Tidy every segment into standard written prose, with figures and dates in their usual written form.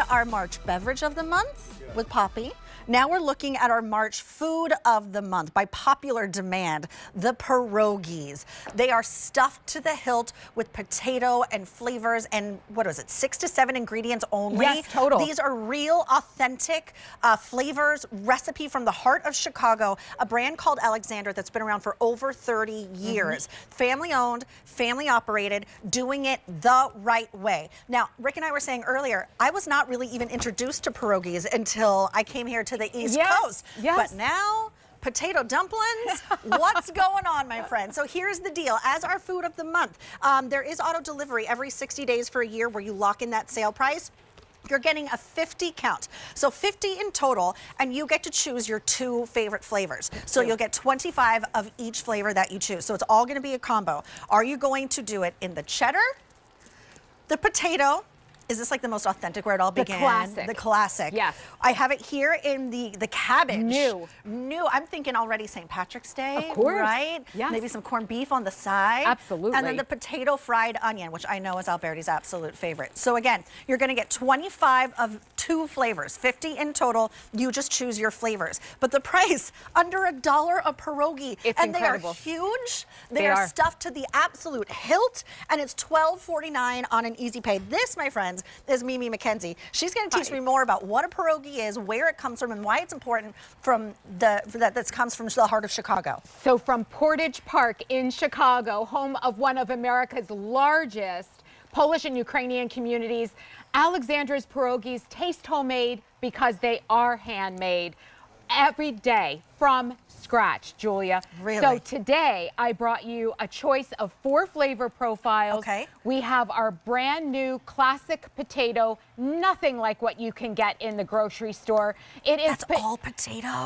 our March beverage of the month with Poppy. Now we're looking at our March food of the month by popular demand, the pierogis. They are stuffed to the hilt with potato and flavors and what is it, 6 to 7 ingredients only? Yes, total. These are real, authentic flavors, recipe from the heart of Chicago, a brand called Alexandra that's been around for over 30 years. Family owned, family operated, doing it the right way. Now, Rick and I were saying earlier, I was not really even introduced to pierogis until I came here to the East Coast. But now, potato dumplings, what's going on, my friend? So here's the deal. As our food of the month, there is auto delivery every 60 days for a year where you lock in that sale price. You're getting a 50 count. So 50 in total, and you get to choose your 2 favorite flavors. So you'll get 25 of each flavor that you choose. So it's all gonna be a combo. Are you going to do it in the cheddar, the potato? Is this like the most authentic where it all began? The classic. The classic. Yes. I have it here in the cabbage. New. I'm thinking already St. Patrick's Day. Of course. Right? Yes. Maybe some corned beef on the side. Absolutely. And then the potato fried onion, which I know is Alberti's absolute favorite. So again, you're gonna get 25 of 2 flavors, 50 in total. You just choose your flavors. But the price, under $1 a pierogi. It's and incredible. They are huge. They are stuffed to the absolute hilt, and it's $12.49 on an easy pay. This, my friends, is Mimi McKenzie. She's going to teach me more about what a pierogi is, where it comes from, and why it's important from that comes from the heart of Chicago. So from Portage Park in Chicago, home of one of America's largest Polish and Ukrainian communities, Alexandra's pierogis taste homemade because they are handmade every day from scratch, Julia. Really? So today I brought you a choice of 4 flavor profiles. Okay. We have our brand new classic potato, nothing like what you can get in the grocery store. It is all potato?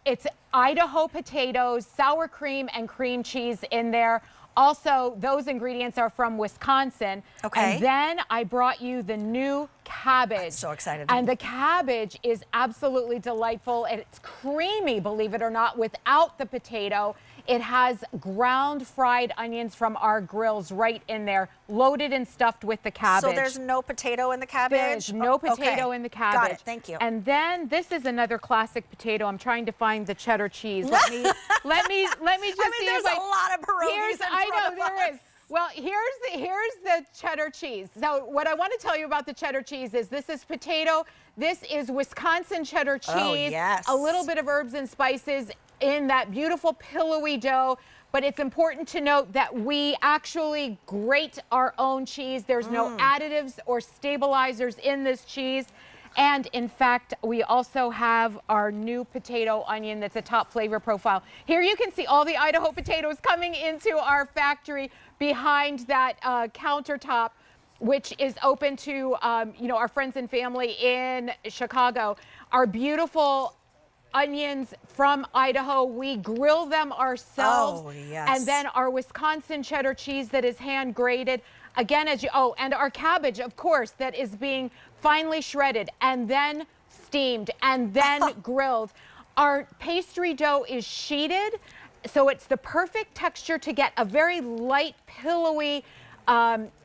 It's Idaho potatoes, sour cream and cream cheese in there. Also, those ingredients are from Wisconsin. Okay. And then I brought you the new cabbage. I'm so excited. And the cabbage is absolutely delightful. And it's creamy, believe it or not, without the potato. It has ground fried onions from our grills right in there, loaded and stuffed with the cabbage. So there's no potato in the cabbage? There's no potato in the cabbage. Got it, thank you. And then this is another classic potato. I'm trying to find the cheddar cheese. Let me just see there's if a lot of pierogies I know there is. Well, here's the cheddar cheese. So what I want to tell you about the cheddar cheese is this is potato. This is Wisconsin cheddar cheese. Oh, yes. A little bit of herbs and spices in that beautiful pillowy dough. But it's important to note that we actually grate our own cheese. There's no additives or stabilizers in this cheese. And in fact, we also have our new potato onion that's a top flavor profile. Here you can see all the Idaho potatoes coming into our factory behind that countertop, which is open to our friends and family in Chicago. Our beautiful onions from Idaho, we grill them ourselves. Oh, yes. And then our Wisconsin cheddar cheese that is hand grated. Again, and our cabbage, of course, that is being finely shredded and then steamed and then grilled. Our pastry dough is sheeted, so it's the perfect texture to get a very light, pillowy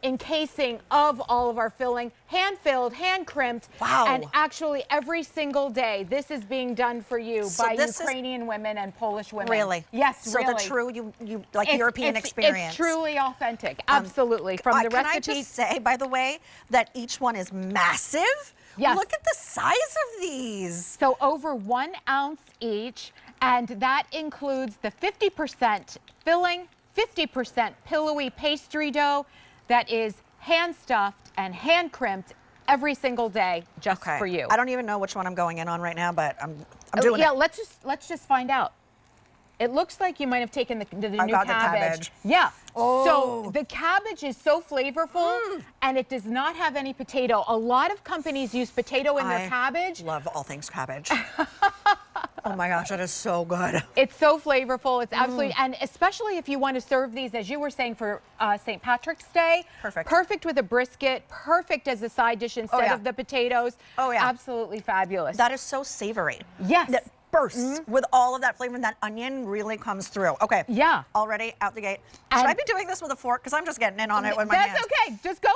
encasing of all of our filling, hand-filled, hand-crimped. Wow. And actually every single day, this is being done for you by Ukrainian women and Polish women. Really? Yes, so really. So the true, European experience. It's truly authentic, absolutely. From the recipe. Can I just say, by the way, that each one is massive? Yes. Look at the size of these. So over 1 ounce each, and that includes the 50% filling, 50% pillowy pastry dough that is hand stuffed and hand crimped every single day just for you. I don't even know which one I'm going in on right now, but I'm doing it. Yeah, let's just find out. It looks like you might have taken the new cabbage. Yeah. Oh. So the cabbage is so flavorful and it does not have any potato. A lot of companies use potato in their cabbage. Love all things cabbage. Oh my gosh, that is so good. It's so flavorful. It's absolutely, and especially if you want to serve these, as you were saying, for St. Patrick's Day. Perfect. Perfect with a brisket. Perfect as a side dish instead of the potatoes. Oh yeah. Absolutely fabulous. That is so savory. Yes. bursts with all of that flavor, and that onion really comes through. Okay. Yeah. Already out the gate. Should I be doing this with a fork? Because I'm just getting in on it with my hands. That's okay. Just go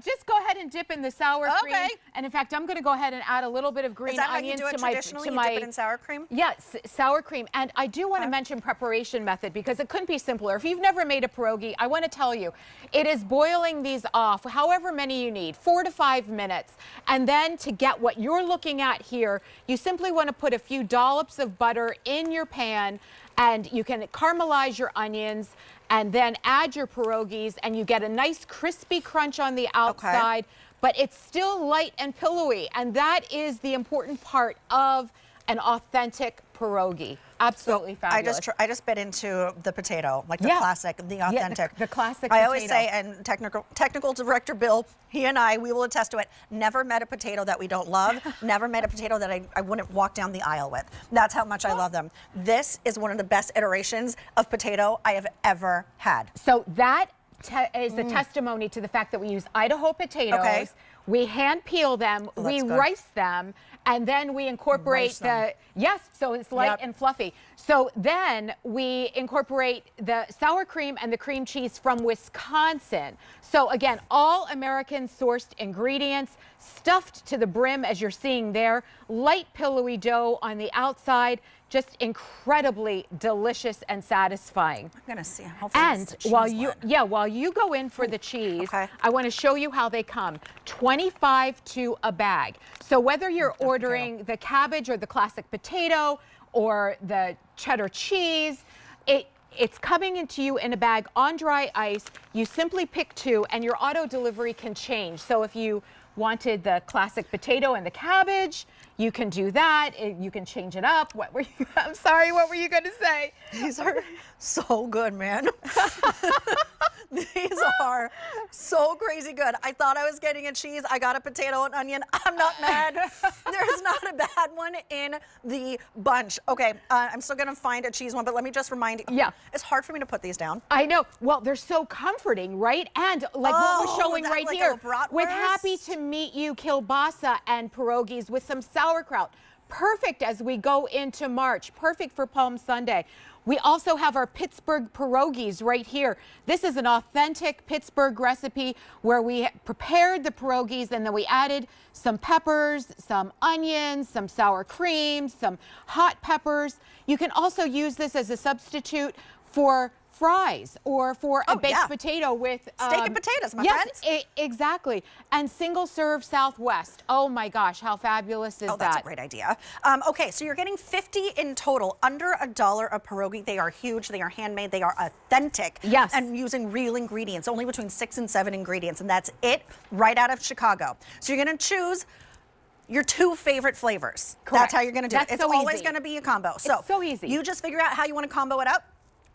just go ahead and dip in the sour cream. And in fact, I'm going to go ahead and add a little bit of green onions to my traditionally? You dip it in sour cream? Yes, sour cream. And I do want to mention preparation method because it couldn't be simpler. If you've never made a pierogi, I want to tell you, it is boiling these off, however many you need, 4 to 5 minutes. And then to get what you're looking at here, you simply want to put a few dollops of butter in your pan, and you can caramelize your onions and then add your pierogis, and you get a nice crispy crunch on the outside, but it's still light and pillowy, and that is the important part of an authentic pierogi. Absolutely fabulous. I just bit into the potato, like the classic, the authentic. Yeah, the classic potato. I always say, and technical director Bill, he and I, we will attest to it, never met a potato that we don't love, never met a potato that I wouldn't walk down the aisle with. That's how much I love them. This is one of the best iterations of potato I have ever had. So that is a testimony to the fact that we use Idaho potatoes. We hand peel them, we rice them, and then we incorporate so it's light and fluffy. So then we incorporate the sour cream and the cream cheese from Wisconsin. So again, all American sourced ingredients, stuffed to the brim as you're seeing there, light pillowy dough on the outside, just incredibly delicious and satisfying. I'm gonna see. And while you go in for the cheese, I want to show you how they come. 25 to a bag. So whether you're ordering the cabbage or the classic potato or the cheddar cheese, it's coming into you in a bag on dry ice. You simply pick 2, and your auto delivery can change. So if you wanted the classic potato and the cabbage, you can do that. You can change it up. What were you? I'm sorry. What were you going to say? These are so good, man. These are so crazy good. I thought I was getting a cheese. I got a potato and onion. I'm not mad. There's not a bad one in the bunch. Okay, I'm still gonna find a cheese one, but let me just remind you. Yeah. It's hard for me to put these down. I know. Well, they're so comforting, right? And like what we're showing right like here with bratwurst? happy to meet you kielbasa and pierogis with some sauerkraut. Perfect as we go into March. Perfect for Palm Sunday. We also have our Pittsburgh pierogis right here. This is an authentic Pittsburgh recipe where we prepared the pierogis and then we added some peppers, some onions, some sour cream, some hot peppers. You can also use this as a substitute for fries or for a baked potato with steak and potatoes, my friends. Yes, exactly. And single serve Southwest. Oh my gosh, how fabulous is that? Oh, that's a great idea. Okay, so you're getting 50 in total, under $1 a pierogi. They are huge, they are handmade, they are authentic. Yes. And using real ingredients, only between 6 and 7 ingredients, and that's it right out of Chicago. So you're gonna choose your 2 favorite flavors. Correct. That's how you're gonna do it. It's so always easy. gonna be a combo. It's so easy. You just figure out how you wanna combo it up.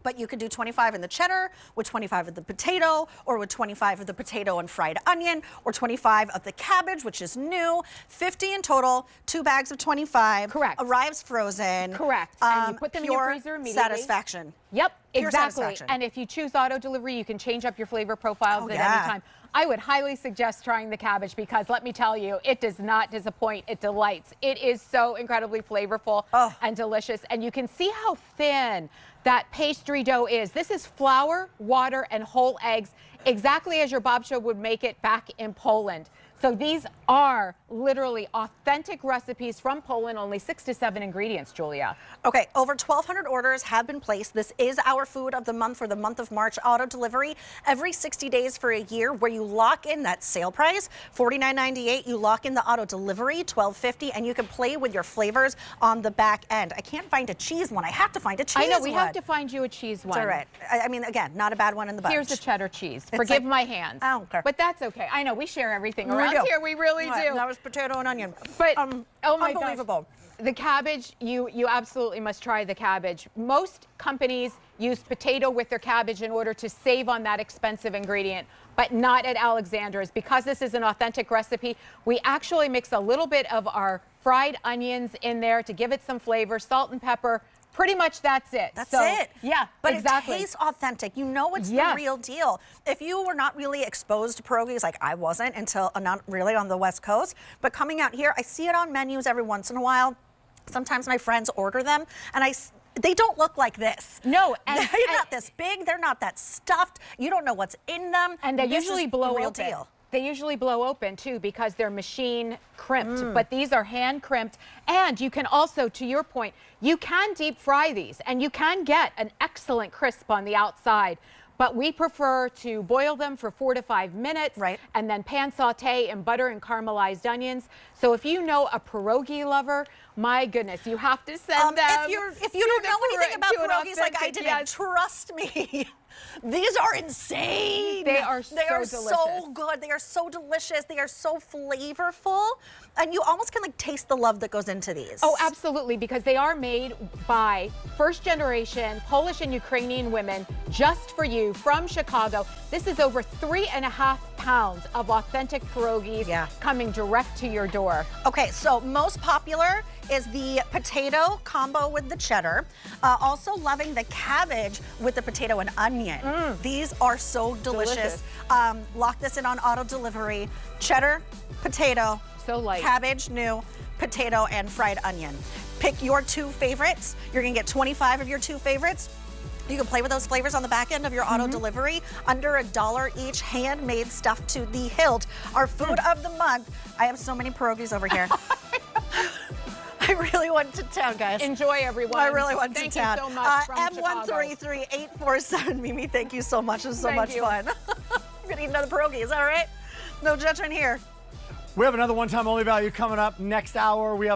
But you could do 25 in the cheddar, with 25 of the potato, or with 25 of the potato and fried onion, or 25 of the cabbage, which is new. 50 in total, 2 bags of 25. Correct. Arrives frozen. Correct. And you put them in your freezer immediately. Satisfaction. Yep, Pure exactly. satisfaction. And if you choose auto delivery, you can change up your flavor profiles at any time. I would highly suggest trying the cabbage because let me tell you, it does not disappoint. It delights. It is so incredibly flavorful and delicious. And you can see how thin that pastry dough is. This is flour, water, and whole eggs, exactly as your babcia would make it back in Poland. So these are literally authentic recipes from Poland, only 6 to 7 ingredients, Julia. Okay, over 1,200 orders have been placed. This is our food of the month for the month of March. Auto delivery every 60 days for a year, where you lock in that sale price, $49.98. You lock in the auto delivery, $12.50, and you can play with your flavors on the back end. I can't find a cheese one. I have to find a cheese one. I know, we have to find you a cheese one. It's all right. I mean, again, not a bad one in the bunch. Here's the cheddar cheese. Forgive my hands. I don't care. But that's okay. I know, we share everything around here. We really do. That was potato and onion. But oh my unbelievable. Gosh. The cabbage, you absolutely must try the cabbage. Most companies use potato with their cabbage in order to save on that expensive ingredient, but not at Alexandra's. Because this is an authentic recipe, we actually mix a little bit of our fried onions in there to give it some flavor, salt and pepper. Pretty much that's it. That's it. Yeah, but exactly. It tastes authentic. You know it's the real deal. If you were not really exposed to pierogies, like I wasn't until not really on the West Coast, but coming out here, I see it on menus every once in a while. Sometimes my friends order them, and they don't look like this. No, and they're not this big. They're not that stuffed. You don't know what's in them. And they usually blow real open. Deal. They usually blow open too because they're machine crimped, but these are hand crimped. And you can also, to your point, you can deep fry these and you can get an excellent crisp on the outside. But we prefer to boil them for 4 to 5 minutes, right, and then pan saute in butter and caramelized onions. So if you know a pierogi lover, my goodness, you have to send them. If you don't know anything about pierogies like I didn't, trust me. These are insane. They are so delicious. So good. They are so delicious. They are so flavorful. And you almost can like taste the love that goes into these. Oh, absolutely, because they are made by first generation Polish and Ukrainian women just for you from Chicago. This is over 3.5 pounds of authentic pierogies coming direct to your door. Okay, so most popular is the potato combo with the cheddar. Also loving the cabbage with the potato and onion. These are so delicious. Lock this in on auto delivery. Cheddar, potato, so light. Cabbage, new, potato, and fried onion. Pick your 2 favorites. You're gonna get 25 of your 2 favorites. You can play with those flavors on the back end of your auto delivery. Under $1 each, handmade stuff to the hilt. Our food of the month. I have so many pierogies over here. I really went to town, guys. Enjoy, everyone. I really went to town. Thank you so much from M133847. Mimi, thank you so much. It was so much fun. I'm gonna eat another pierogi. Is that all right? No judgment here. We have another one-time only value coming up next hour. We have